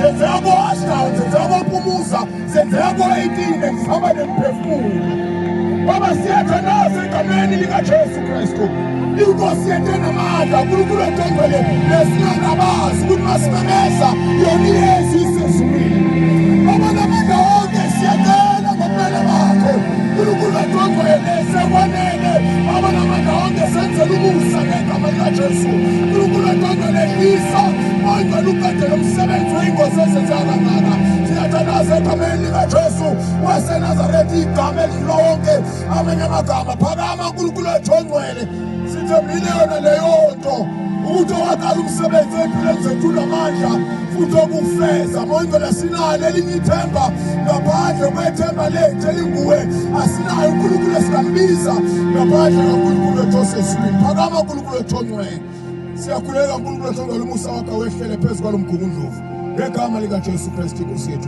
senzeka ko-Ashdown, senzeka ko-Phumuza, senzeka ko-18, sihamba nemphefumulo. Baba siyathandaza egameni likaJesu Kristu. Inkosi yethu enamandla, uNkulunkulu ogcwele nesingangabazi ukuthi masimemeza yona iyeza isezulwini. Baba namandla wonke siyacela ngobumele bakho, uNkulunkulu ogcwele sekwanele. Baba namandla wonke senzela umusa ngegama likaJesu. uNkulunkulu ogcwele yisa ongcwele uqede lo msebenzi weyingozi ezenziwa kangaka. Siyathandaza egameni likaJesu waseNazaretha, igama elidlula wonke amanye amagama. Phakama uNkulunkulu wethu ongcwele, sithembile yona leyo nto ukuthi owaqala umsebenzi empilweni zethu unamandla futhi okufeza. Moyingcwele asinalo elinye ithemba ngaphandle kwethemba lethu elinguwe. Asinayo uNkulunkulu esikambiza ngaphandle kaNkulunkulu wethu osezulwini. Phakama uNkulunkulu wethu ongcwele, siyakhuleka uNkulunkulu wethu ongcwele, umusa wakho wehlele phezu kwalo mgungundlovu ngegama likaJesu Kristu Inkosi yethu.